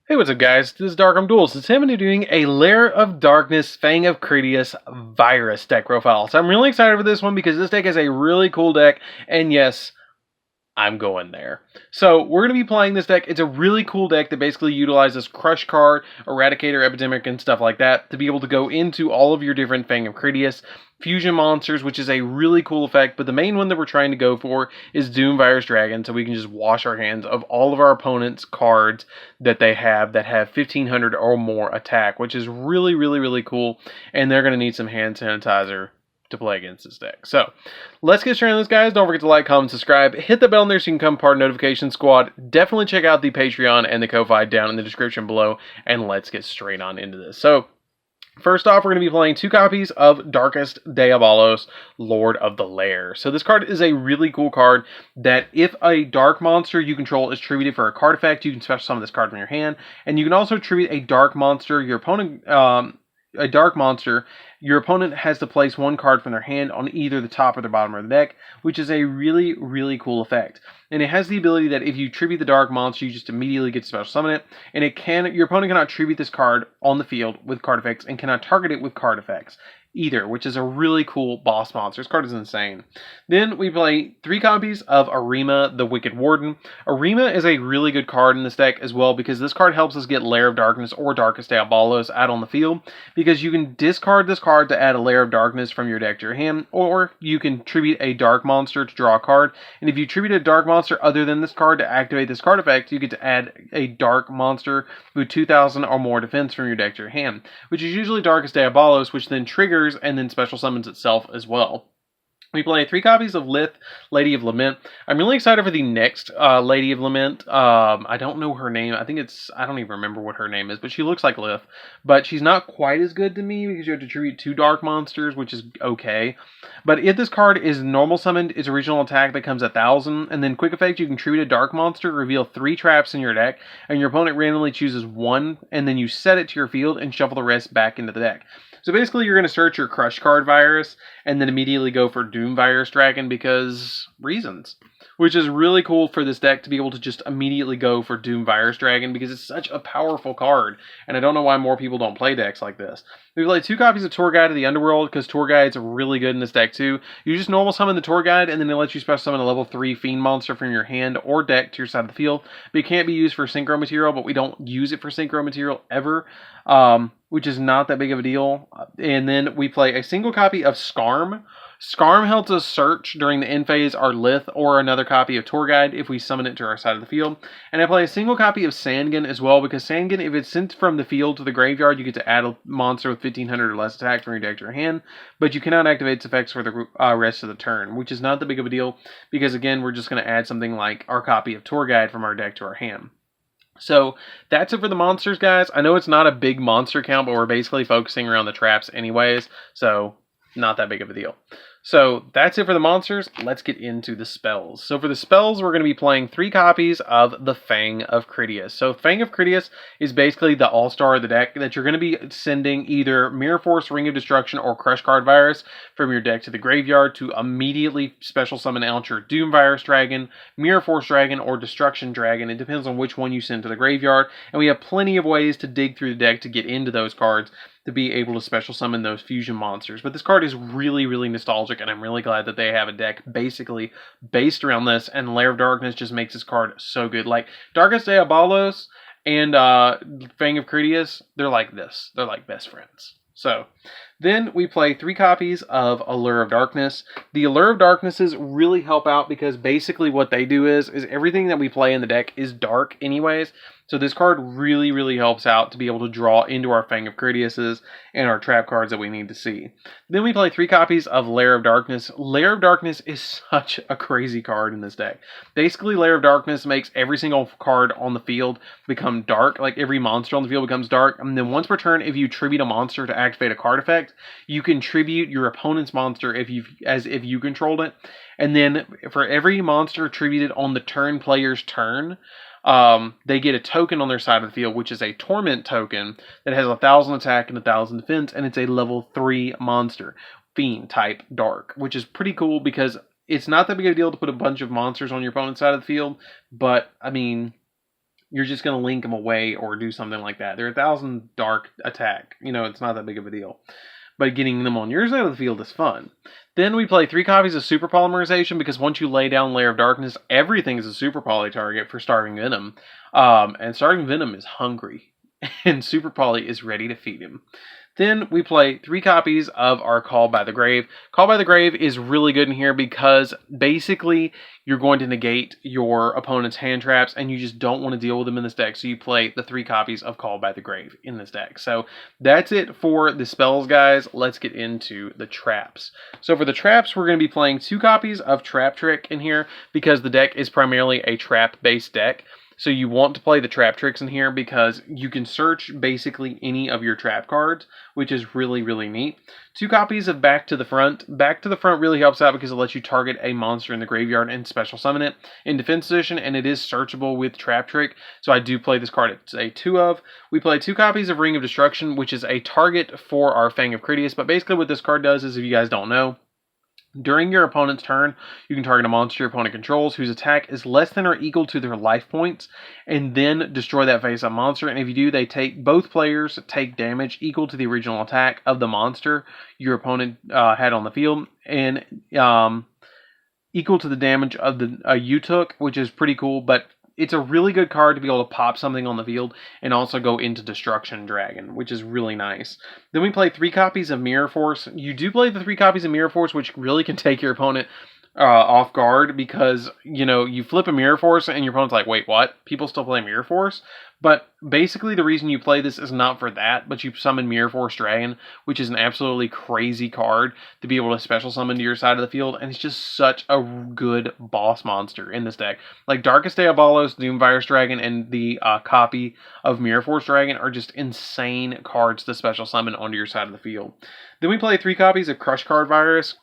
Hey, what's up guys? This is DarkArmedDuelist. It's him doing a Lair of Darkness Fang of Critias virus deck profile. So I'm really excited for this one because this deck is a really cool deck, and yes, I'm going there. So we're going to be playing this deck. It's a really cool deck that basically utilizes Crush Card, Eradicator, Epidemic, and stuff like that to be able to go into all of your different Fang of Critias fusion monsters, which is a really cool effect, but the main one that we're trying to go for is Doom Virus Dragon, so we can just wash our hands of all of our opponents' cards that they have that have 1500 or more attack, which is really, really, really cool, and they're going to need some hand sanitizer to play against this deck. So, let's get straight on this, guys. Don't forget to like, comment, subscribe, hit the bell in there so you can become part of the notification squad. Definitely check out the Patreon and the Ko-Fi down in the description below, and let's get straight on into this. So, first off, we're going to be playing 2 copies of Darkest Diabolos, Lord of the Lair. So this card is a really cool card that if a dark monster you control is tributed for a card effect, you can special summon this card from your hand. And you can also tribute a dark monster your opponent has to place 1 card from their hand on either the top or the bottom of the deck, which is a really, really cool effect. And it has the ability that if you tribute the dark monster, you just immediately get to special summon it. And your opponent cannot tribute this card on the field with card effects and cannot target it with card effects either, which is a really cool boss monster. This card is insane. Then we play 3 copies of Arima, the Wicked Warden. Arima is a really good card in this deck as well because this card helps us get Lair of Darkness or Darkest Diabolos out on the field, because you can discard this card to add a Lair of Darkness from your deck to your hand, or you can tribute a dark monster to draw a card. And if you tribute a dark monster other than this card to activate this card effect, you get to add a dark monster with 2000 or more defense from your deck to your hand, which is usually Darkest Diabolos, which then triggers and then special summons itself as well. We play 3 copies of Lith, Lady of Lament. I'm really excited for the next Lady of Lament. I don't know her name. I don't even remember what her name is, but she looks like Lith. But she's not quite as good to me because you have to tribute 2 dark monsters, which is okay. But if this card is normal summoned, its original attack becomes 1000, and then quick effect, you can tribute a dark monster, reveal 3 traps in your deck, and your opponent randomly chooses 1, and then you set it to your field and shuffle the rest back into the deck. So basically, you're going to search your Crush Card virus and then immediately go for Doom Virus Dragon because reasons. Which is really cool for this deck to be able to just immediately go for Doom Virus Dragon because it's such a powerful card. And I don't know why more people don't play decks like this. We play 2 copies of Tour Guide of the Underworld because Tour Guide's really good in this deck too. You just normal summon the Tour Guide and then it lets you special summon a level 3 Fiend monster from your hand or deck to your side of the field. But it can't be used for Synchro material, but we don't use it for Synchro material ever. Which is not that big of a deal. And then we play a single copy of Skarm. Skarm helps us search during the end phase our Lith or another copy of Tour Guide if we summon it to our side of the field. And I play a single copy of Sangan as well because Sangan, if it's sent from the field to the graveyard, you get to add a monster with 1500 or less attack from your deck to your hand, but you cannot activate its effects for the rest of the turn, which is not that big of a deal because, again, we're just going to add something like our copy of Tour Guide from our deck to our hand. So that's it for the monsters, guys. I know it's not a big monster count, but we're basically focusing around the traps anyways, so not that big of a deal. So that's it for the monsters. Let's get into the spells. So for the spells, we're going to be playing 3 copies of the Fang of Critias. So Fang of Critias is basically the all-star of the deck that you're going to be sending either Mirror Force, Ring of Destruction, or Crush Card Virus from your deck to the graveyard to immediately special summon out your Doom Virus Dragon, Mirror Force Dragon, or Destruction Dragon. It depends on which one you send to the graveyard. And we have plenty of ways to dig through the deck to get into those cards to be able to special summon those fusion monsters. But this card is really, really nostalgic, and I'm really glad that they have a deck basically based around this, and Lair of Darkness just makes this card so good. Like, Darkest Diabolos and Fang of Critias, they're like this. They're like best friends. So, then we play 3 copies of Allure of Darkness. The Allure of Darknesses really help out because basically what they do is everything that we play in the deck is dark anyways. So this card really, really helps out to be able to draw into our Fang of Critiases and our trap cards that we need to see. Then we play 3 copies of Lair of Darkness. Lair of Darkness is such a crazy card in this deck. Basically, Lair of Darkness makes every single card on the field become dark. Like, every monster on the field becomes dark. And then once per turn, if you tribute a monster to activate a card effect, you can tribute your opponent's monster as if you controlled it. And then for every monster tributed on the player's turn, they get a token on their side of the field, which is a Torment token that has 1000 attack and 1000 defense, and it's a level 3 monster, Fiend type dark, which is pretty cool because it's not that big of a deal to put a bunch of monsters on your opponent's side of the field, but I mean, you're just going to link them away or do something like that. They're 1,000 dark attack. You know, it's not that big of a deal. But getting them on your side of the field is fun. Then we play 3 copies of Super Polymerization, because once you lay down Lair of Darkness, everything is a Super Poly target for Starving Venom. And Starving Venom is hungry, and Super Poly is ready to feed him. Then we play 3 copies of our Call by the Grave. Call by the Grave is really good in here because basically you're going to negate your opponent's hand traps and you just don't want to deal with them in this deck. So you play the 3 copies of Call by the Grave in this deck. So that's it for the spells, guys. Let's get into the traps. So for the traps, we're going to be playing 2 copies of Trap Trick in here because the deck is primarily a trap-based deck. So you want to play the trap tricks in here because you can search basically any of your trap cards, which is really, really neat. 2 copies of Back to the Front. Back to the Front really helps out because it lets you target a monster in the graveyard and special summon it in defense position, and it is searchable with Trap Trick. So I do play this card at a 2 of. We play 2 copies of Ring of Destruction, which is a target for our Fang of Critias. But basically what this card does is, if you guys don't know, during your opponent's turn, you can target a monster your opponent controls whose attack is less than or equal to their life points, and then destroy that face-up monster. And if you do, both players take damage equal to the original attack of the monster your opponent had on the field, and equal to the damage of you took, which is pretty cool. But it's a really good card to be able to pop something on the field and also go into Destruction Dragon, which is really nice. Then we play 3 copies of Mirror Force. You do play the 3 copies of Mirror Force, which really can take your opponent off guard because, you know, you flip a Mirror Force and your opponent's like, wait, what? People still play Mirror Force? But basically the reason you play this is not for that, but you summon Mirror Force Dragon, which is an absolutely crazy card to be able to special summon to your side of the field, and it's just such a good boss monster in this deck. Like Darkest Diabolos, Doom Virus Dragon, and the copy of Mirror Force Dragon are just insane cards to special summon onto your side of the field. Then we play 3 copies of Crush Card Virus.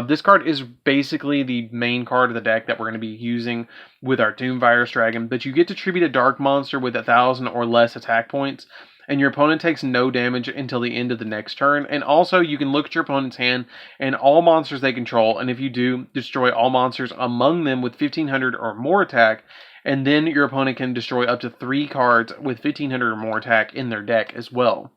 This card is basically the main card of the deck that we're going to be using with our Doom Virus Dragon, but you get to tribute a dark monster with 1,000 or less attack points, and your opponent takes no damage until the end of the next turn. And also, you can look at your opponent's hand and all monsters they control, and if you do, destroy all monsters among them with 1,500 or more attack, and then your opponent can destroy up to 3 cards with 1,500 or more attack in their deck as well.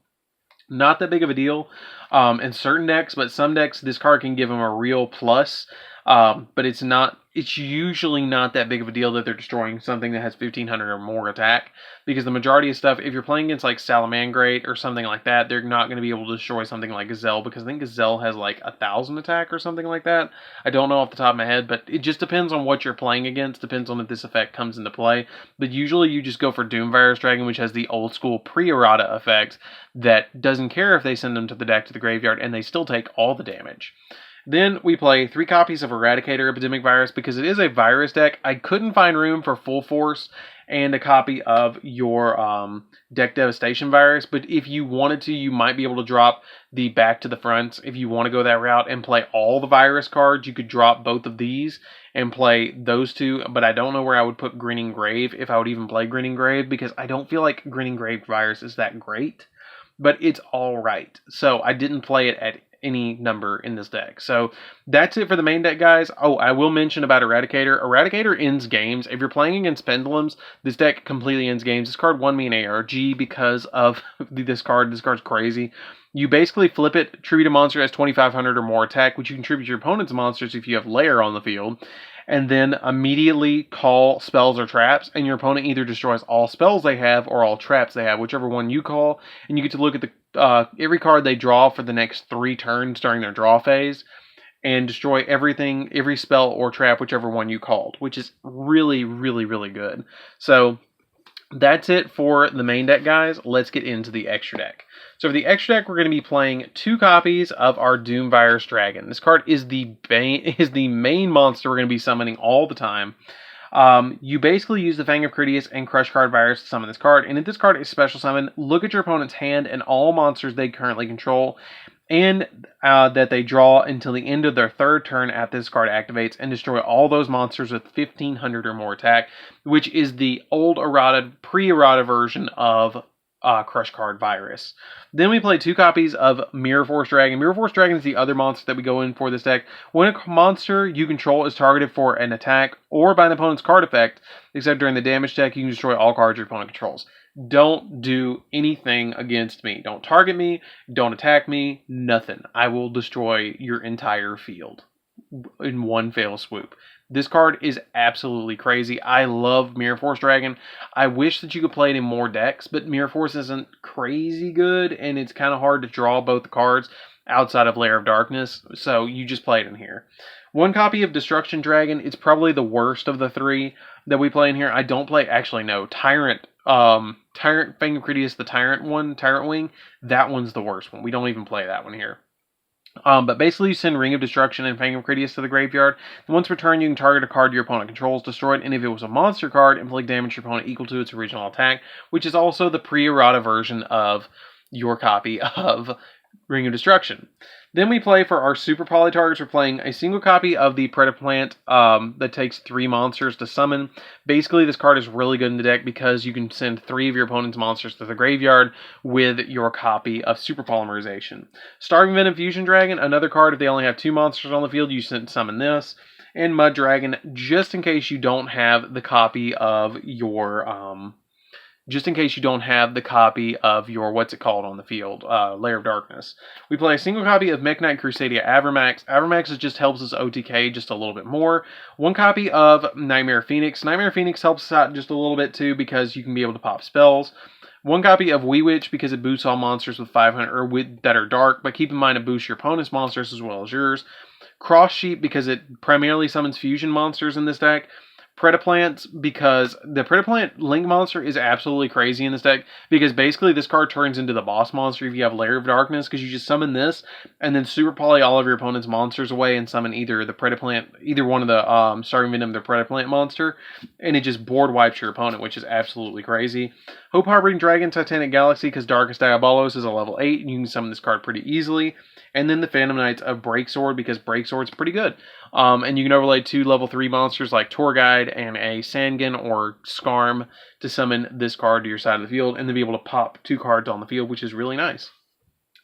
Not that big of a deal in certain decks, but some decks this card can give them a real plus. But it's usually not that big of a deal that they're destroying something that has 1,500 or more attack, because the majority of stuff, if you're playing against like Salamangreat or something like that, they're not going to be able to destroy something like Gazelle, because I think Gazelle has like 1,000 attack or something like that. I don't know off the top of my head, but it just depends on what you're playing against, depends on if this effect comes into play. But usually you just go for Doom Virus Dragon, which has the old school pre-errata effect that doesn't care if they send them to the deck to the graveyard, and they still take all the damage. Then we play 3 copies of Eradicator Epidemic Virus because it is a virus deck. I couldn't find room for Full Force and a copy of your Deck Devastation Virus, but if you wanted to, you might be able to drop the Back to the Front. If you want to go that route and play all the virus cards, you could drop both of these and play those 2, but I don't know where I would put Grinning Grave, if I would even play Grinning Grave, because I don't feel like Grinning Grave Virus is that great, but it's alright. So I didn't play it at any number in this deck. So that's it for the main deck, guys. Oh, I will mention about Eradicator. Eradicator ends games. If you're playing against Pendulums, this deck completely ends games. This card won me an ARG because of this card. This card's crazy. You basically flip it, tribute a monster that has 2,500 or more attack, which you can tribute your opponent's monsters if you have Lair on the field, and then immediately call spells or traps, and your opponent either destroys all spells they have or all traps they have, whichever one you call, and you get to look at the every card they draw for the next 3 turns during their draw phase, and destroy everything, every spell or trap, whichever one you called, which is really, really, really good. So that's it for the main deck, guys. Let's get into the extra deck. So for the extra deck, we're going to be playing 2 copies of our Doom Virus Dragon. This card is the main monster we're going to be summoning all the time. You basically use the Fang of Critias and Crush Card Virus to summon this card. And if this card is special summon, look at your opponent's hand and all monsters they currently control, and that they draw until the end of their 3rd turn after this card activates, and destroy all those monsters with 1,500 or more attack, which is the old errata, pre-errata version of Crush Card Virus. Then we play 2 copies of Mirror Force Dragon. Mirror Force Dragon is the other monster that we go in for this deck. When a monster you control is targeted for an attack or by an opponent's card effect, except during the damage check, you can destroy all cards your opponent controls. Don't do anything against me. Don't target me. Don't attack me. Nothing. I will destroy your entire field in one fell swoop. This card is absolutely crazy. I love Mirror Force Dragon. I wish that you could play it in more decks, but Mirror Force isn't crazy good, and it's kind of hard to draw both the cards outside of Lair of Darkness, so you just play it in here. 1 copy of Destruction Dragon. It's probably the worst of the 3 that we play in here. I don't play, actually no, Tyrant, Fang of Critias, the Tyrant one, Tyrant Wing, that one's the worst one. We don't even play that one here. But basically you send Ring of Destruction and Fang of Critias to the graveyard. And once returned, you can target a card your opponent controls, destroy it, and if it was a monster card, inflict damage to your opponent equal to its original attack, which is also the pre-errata version of your copy of Ring of Destruction. Then we play for our Super Poly targets. We're playing a single copy of the Predaplant that takes 3 monsters to summon. Basically, this card is really good in the deck because you can send 3 of your opponent's monsters to the graveyard with your copy of Super Polymerization. Starving Venom Fusion Dragon, another card. If they only have 2 monsters on the field, you summon this. And Mud Dragon, just in case you don't have the copy of your what's it called on the field, Lair of Darkness. We play a single copy of Mech Knight Crusadia Avermax. Avermax just helps us OTK just a little bit more. 1 copy of Nightmare Phoenix. Nightmare Phoenix helps us out just a little bit too because you can be able to pop spells. 1 copy of Wee Witch because it boosts all monsters with 500 or that are dark, but keep in mind it boosts your opponent's monsters as well as yours. Cross Sheep because it primarily summons fusion monsters in this deck. Predaplants, because the Predaplant Link monster is absolutely crazy in this deck, because basically this card turns into the boss monster if you have Lair of Darkness, because you just summon this, and then Super Poly all of your opponent's monsters away and summon either the Predaplant, either one of the Starving Venom, the Predaplant monster, and it just board wipes your opponent, which is absolutely crazy. Hope Harboring Dragon Titanic Galaxy, because Darkest Diabolos is a level 8, and you can summon this card pretty easily. And then the Phantom Knights of Breaksword, because Breaksword's pretty good. And you can overlay 2 level 3 monsters like Tour Guide and a Sangin or Skarm to summon this card to your side of the field, and then be able to pop 2 cards on the field, which is really nice.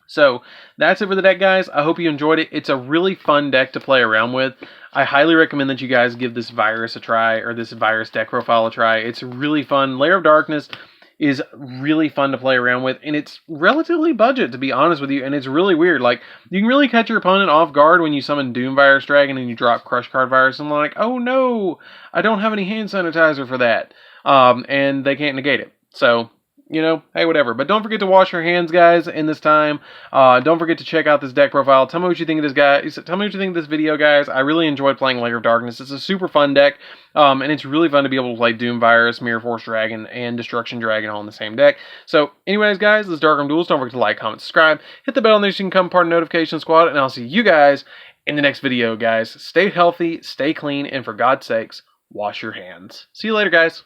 So, that's it for the deck, guys. I hope you enjoyed it. It's a really fun deck to play around with. I highly recommend that you guys give this virus a try, or this virus deck profile a try. It's really fun. Lair of Darkness is really fun to play around with, and it's relatively budget, to be honest with you, and it's really weird. Like, you can really catch your opponent off guard when you summon Doom Virus Dragon and you drop Crush Card Virus, and they're like, oh no, I don't have any hand sanitizer for that, and they can't negate it. So, you know, hey, whatever. But don't forget to wash your hands, guys, in this time. Don't forget to check out this deck profile. Tell me what you think of this, guys. Tell me what you think of this video, guys. I really enjoyed playing Lair of Darkness. It's a super fun deck, and it's really fun to be able to play Doom Virus, Mirror Force Dragon, and Destruction Dragon all in the same deck. So, anyways, guys, this is DarkArmedDuelist. Don't forget to like, comment, subscribe. Hit the bell on there so you can become part of the notification squad, and I'll see you guys in the next video, guys. Stay healthy, stay clean, and for God's sakes, wash your hands. See you later, guys.